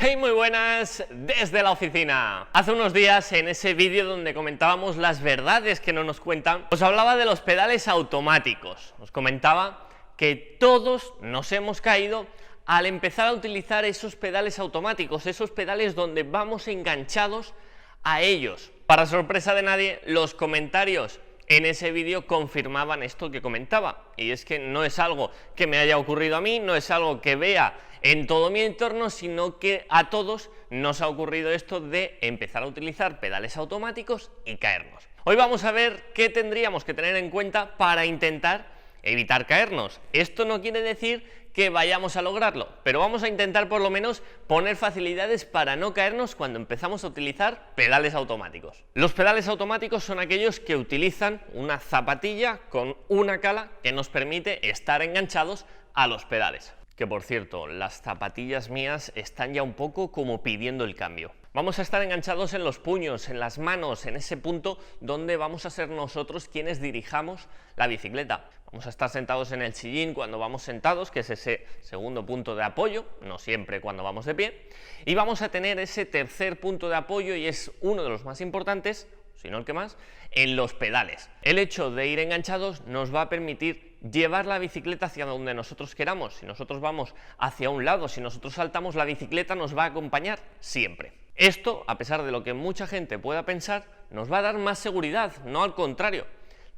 Hey, muy buenas desde la oficina. Hace unos días, en ese vídeo donde comentábamos las verdades que no nos cuentan, os hablaba de los pedales automáticos. Os comentaba que todos nos hemos caído al empezar a utilizar esos pedales automáticos, esos pedales donde vamos enganchados a ellos. Para sorpresa de nadie, los comentarios en ese vídeo confirmaban esto que comentaba, y es que no es algo que me haya ocurrido a mí, no es algo que vea en todo mi entorno, sino que a todos nos ha ocurrido esto de empezar a utilizar pedales automáticos y caernos. Hoy vamos a ver qué tendríamos que tener en cuenta para intentar evitar caernos. Esto no quiere decir que vayamos a lograrlo, pero vamos a intentar por lo menos poner facilidades para no caernos cuando empezamos a utilizar pedales automáticos. Los pedales automáticos son aquellos que utilizan una zapatilla con una cala que nos permite estar enganchados a los pedales. Que por cierto, las zapatillas mías están ya un poco como pidiendo el cambio. Vamos a estar enganchados en los puños, en las manos, en ese punto donde vamos a ser nosotros quienes dirijamos la bicicleta. Vamos a estar sentados en el sillín cuando vamos sentados, que es ese segundo punto de apoyo, no siempre cuando vamos de pie, y vamos a tener ese tercer punto de apoyo, y es uno de los más importantes, si no el que más, en los pedales. El hecho de ir enganchados nos va a permitir llevar la bicicleta hacia donde nosotros queramos. Si nosotros vamos hacia un lado, si nosotros saltamos, la bicicleta nos va a acompañar siempre. Esto, a pesar de lo que mucha gente pueda pensar, nos va a dar más seguridad, no al contrario.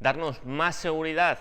Darnos más seguridad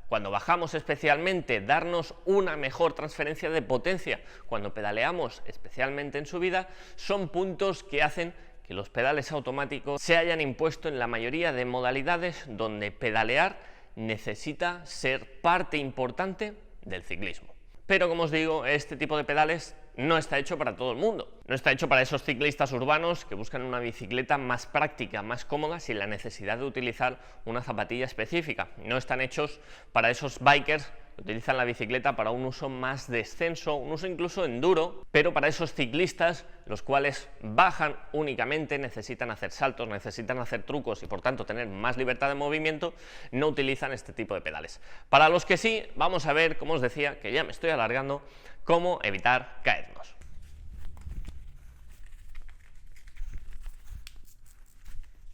cuando bajamos, especialmente darnos una mejor transferencia de potencia cuando pedaleamos, especialmente en subida, son puntos que hacen que los pedales automáticos se hayan impuesto en la mayoría de modalidades donde pedalear necesita ser parte importante del ciclismo. Pero como os digo, este tipo de pedales no está hecho para todo el mundo. No está hecho para esos ciclistas urbanos que buscan una bicicleta más práctica, más cómoda, sin la necesidad de utilizar una zapatilla específica. No están hechos para esos bikers que utilizan la bicicleta para un uso más descenso, un uso incluso enduro, pero para esos ciclistas, los cuales bajan únicamente, necesitan hacer saltos, necesitan hacer trucos y por tanto tener más libertad de movimiento, no utilizan este tipo de pedales. Para los que sí, vamos a ver, como os decía, que ya me estoy alargando, cómo evitar caernos.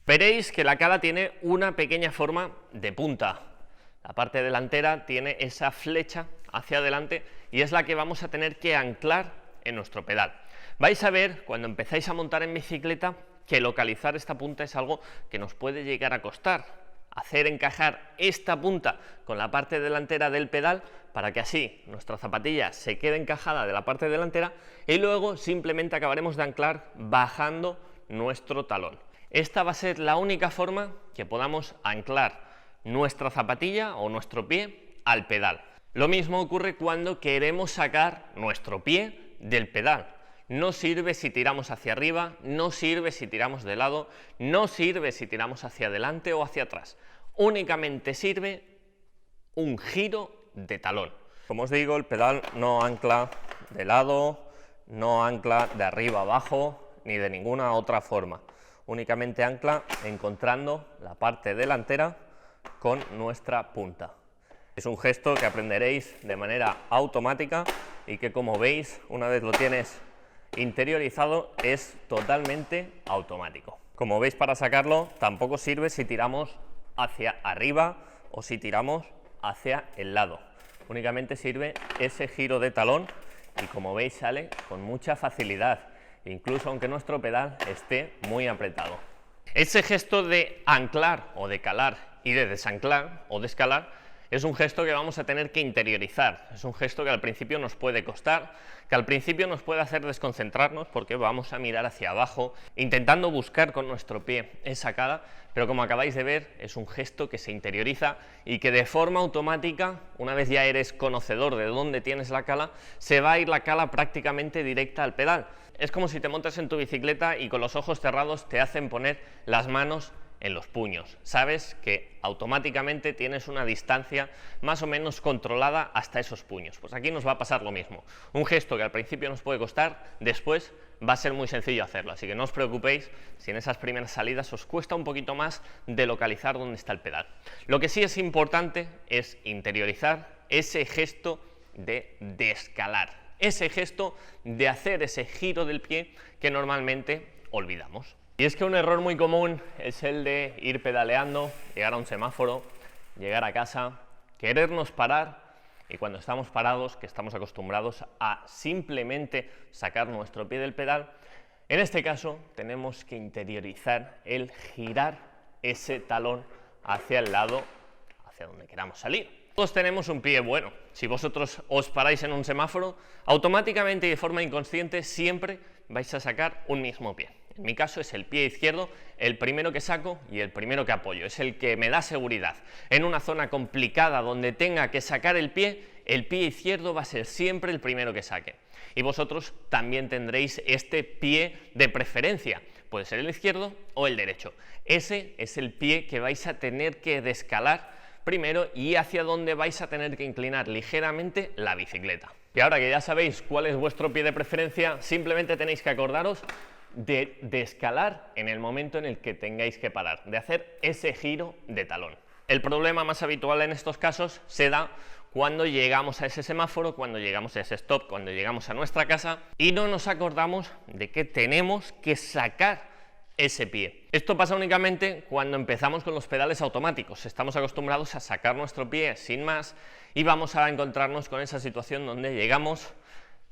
Veréis que la cala tiene una pequeña forma de punta. La parte delantera tiene esa flecha hacia adelante y es la que vamos a tener que anclar en nuestro pedal. Vais a ver, cuando empezáis a montar en bicicleta, que localizar esta punta es algo que nos puede llegar a costar. Hacer encajar esta punta con la parte delantera del pedal para que así nuestra zapatilla se quede encajada de la parte delantera y luego simplemente acabaremos de anclar bajando nuestro talón. Esta va a ser la única forma que podamos anclar nuestra zapatilla o nuestro pie al pedal. Lo mismo ocurre cuando queremos sacar nuestro pie del pedal. No sirve si tiramos hacia arriba, no sirve si tiramos de lado, no sirve si tiramos hacia adelante o hacia atrás. Únicamente sirve un giro de talón. Como os digo, el pedal no ancla de lado, no ancla de arriba abajo, ni de ninguna otra forma. Únicamente ancla encontrando la parte delantera con nuestra punta. Es un gesto que aprenderéis de manera automática y que, como veis, una vez lo tienes interiorizado, es totalmente automático. Como veis, para sacarlo tampoco sirve si tiramos hacia arriba o si tiramos hacia el lado. Únicamente sirve ese giro de talón y, como veis, sale con mucha facilidad, incluso aunque nuestro pedal esté muy apretado. Ese gesto de anclar o de calar y de desanclar o descalar es un gesto que vamos a tener que interiorizar. Es un gesto que al principio nos puede costar, que al principio nos puede hacer desconcentrarnos porque vamos a mirar hacia abajo intentando buscar con nuestro pie esa cala, pero como acabáis de ver, es un gesto que se interioriza y que de forma automática, una vez ya eres conocedor de dónde tienes la cala, se va a ir la cala prácticamente directa al pedal. Es como si te montas en tu bicicleta y con los ojos cerrados te hacen poner las manos en los puños. Sabes que automáticamente tienes una distancia más o menos controlada hasta esos puños. Pues aquí nos va a pasar lo mismo. Un gesto que al principio nos puede costar, después va a ser muy sencillo hacerlo. Así que no os preocupéis si en esas primeras salidas os cuesta un poquito más de localizar dónde está el pedal. Lo que sí es importante es interiorizar ese gesto de descalar. ese gesto de hacer ese giro del pie que normalmente olvidamos. Y es que un error muy común es el de ir pedaleando, llegar a un semáforo, llegar a casa, querernos parar, y cuando estamos parados, que estamos acostumbrados a simplemente sacar nuestro pie del pedal, en este caso tenemos que interiorizar el girar ese talón hacia el lado, hacia donde queramos salir. Todos tenemos un pie bueno. Si vosotros os paráis en un semáforo, automáticamente y de forma inconsciente siempre vais a sacar un mismo pie. En mi caso es el pie izquierdo, el primero que saco y el primero que apoyo. Es el que me da seguridad. En una zona complicada donde tenga que sacar el pie izquierdo va a ser siempre el primero que saque. Y vosotros también tendréis este pie de preferencia. Puede ser el izquierdo o el derecho. Ese es el pie que vais a tener que descalar primero y hacia donde vais a tener que inclinar ligeramente la bicicleta. Y ahora que ya sabéis cuál es vuestro pie de preferencia, simplemente tenéis que acordaros de escalar en el momento en el que tengáis que parar, de hacer ese giro de talón. El problema más habitual en estos casos se da cuando llegamos a ese semáforo, cuando llegamos a ese stop, cuando llegamos a nuestra casa y no nos acordamos de que tenemos que sacar ese pie. Esto pasa únicamente cuando empezamos con los pedales automáticos. Estamos acostumbrados a sacar nuestro pie sin más y vamos a encontrarnos con esa situación donde llegamos,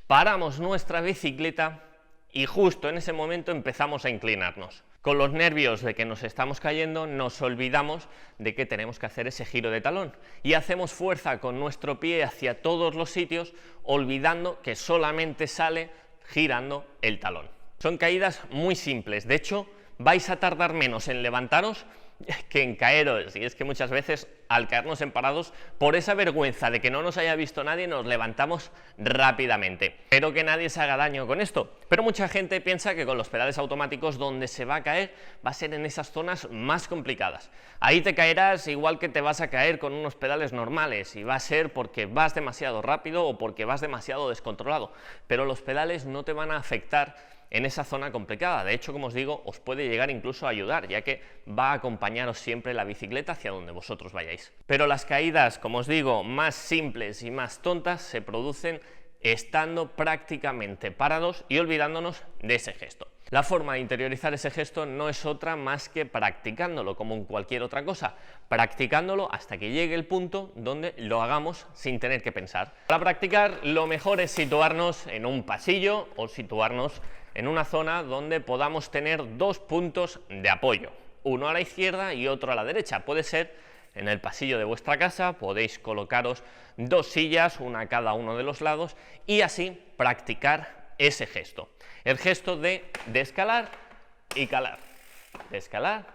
paramos nuestra bicicleta y justo en ese momento empezamos a inclinarnos. Con los nervios de que nos estamos cayendo, nos olvidamos de que tenemos que hacer ese giro de talón y hacemos fuerza con nuestro pie hacia todos los sitios, olvidando que solamente sale girando el talón. Son caídas muy simples, de hecho vais a tardar menos en levantaros que en caeros, y es que muchas veces al caernos en parados, por esa vergüenza de que no nos haya visto nadie, nos levantamos rápidamente. Espero que nadie se haga daño con esto, pero mucha gente piensa que con los pedales automáticos donde se va a caer va a ser en esas zonas más complicadas. Ahí te caerás igual que te vas a caer con unos pedales normales y va a ser porque vas demasiado rápido o porque vas demasiado descontrolado, pero los pedales no te van a afectar en esa zona complicada. De hecho, como os digo, os puede llegar incluso a ayudar, ya que va a acompañaros siempre la bicicleta hacia donde vosotros vayáis. Pero las caídas, como os digo, más simples y más tontas se producen estando prácticamente parados y olvidándonos de ese gesto. La forma de interiorizar ese gesto no es otra más que practicándolo, como en cualquier otra cosa, practicándolo hasta que llegue el punto donde lo hagamos sin tener que pensar. Para practicar, lo mejor es situarnos en un pasillo o situarnos en una zona donde podamos tener dos puntos de apoyo, uno a la izquierda y otro a la derecha. Puede ser en el pasillo de vuestra casa, podéis colocaros dos sillas, una a cada uno de los lados, y así practicar ese gesto. El gesto de escalar y calar, escalar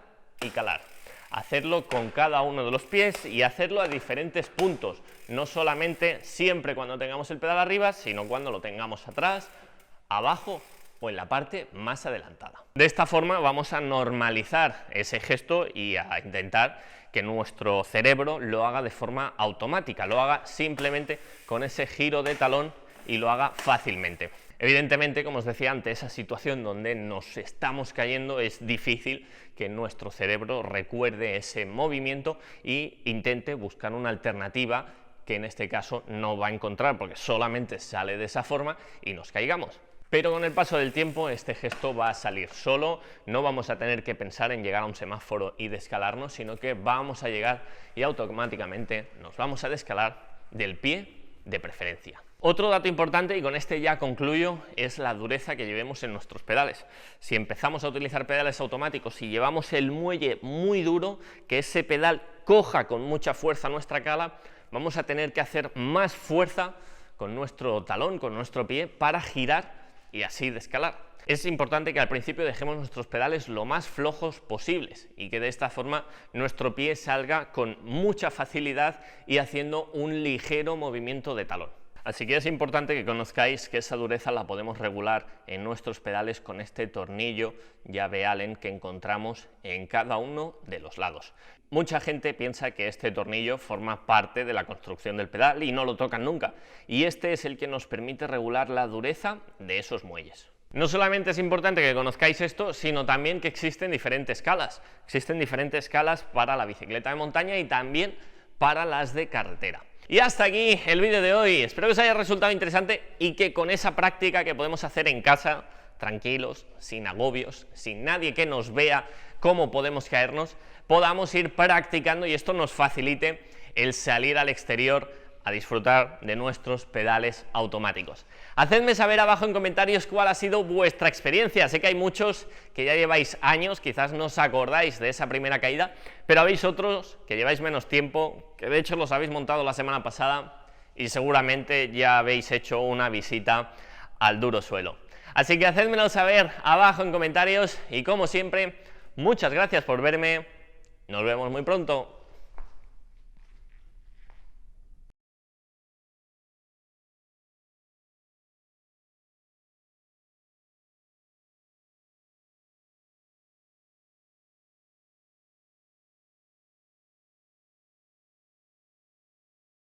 y calar. Hacerlo con cada uno de los pies y hacerlo a diferentes puntos, no solamente siempre cuando tengamos el pedal arriba, sino cuando lo tengamos atrás, abajo o en la parte más adelantada. De esta forma vamos a normalizar ese gesto y a intentar que nuestro cerebro lo haga de forma automática, lo haga simplemente con ese giro de talón y lo haga fácilmente. Evidentemente, como os decía antes, esa situación donde nos estamos cayendo es difícil que nuestro cerebro recuerde ese movimiento e intente buscar una alternativa que en este caso no va a encontrar porque solamente sale de esa forma y nos caigamos. Pero con el paso del tiempo este gesto va a salir solo, no vamos a tener que pensar en llegar a un semáforo y descalarnos, sino que vamos a llegar y automáticamente nos vamos a descalar del pie de preferencia. Otro dato importante, y con este ya concluyo, es la dureza que llevemos en nuestros pedales. Si empezamos a utilizar pedales automáticos y llevamos el muelle muy duro, que ese pedal coja con mucha fuerza nuestra cala, vamos a tener que hacer más fuerza con nuestro talón, con nuestro pie, para girar y así descalar. Es importante que al principio dejemos nuestros pedales lo más flojos posibles y que de esta forma nuestro pie salga con mucha facilidad y haciendo un ligero movimiento de talón. Así que es importante que conozcáis que esa dureza la podemos regular en nuestros pedales con este tornillo llave Allen que encontramos en cada uno de los lados. Mucha gente piensa que este tornillo forma parte de la construcción del pedal y no lo tocan nunca, y este es el que nos permite regular la dureza de esos muelles. No solamente es importante que conozcáis esto, sino también que existen diferentes escalas. Existen diferentes escalas para la bicicleta de montaña y también para las de carretera. Y hasta aquí el vídeo de hoy. Espero que os haya resultado interesante y que con esa práctica que podemos hacer en casa, tranquilos, sin agobios, sin nadie que nos vea cómo podemos caernos, podamos ir practicando y esto nos facilite el salir al exterior a disfrutar de nuestros pedales automáticos. Hacedme saber abajo en comentarios cuál ha sido vuestra experiencia. Sé que hay muchos que ya lleváis años, quizás no os acordáis de esa primera caída, pero habéis otros que lleváis menos tiempo, que de hecho los habéis montado la semana pasada y seguramente ya habéis hecho una visita al duro suelo. Así que hacedmelo saber abajo en comentarios y como siempre, muchas gracias por verme. Nos vemos muy pronto.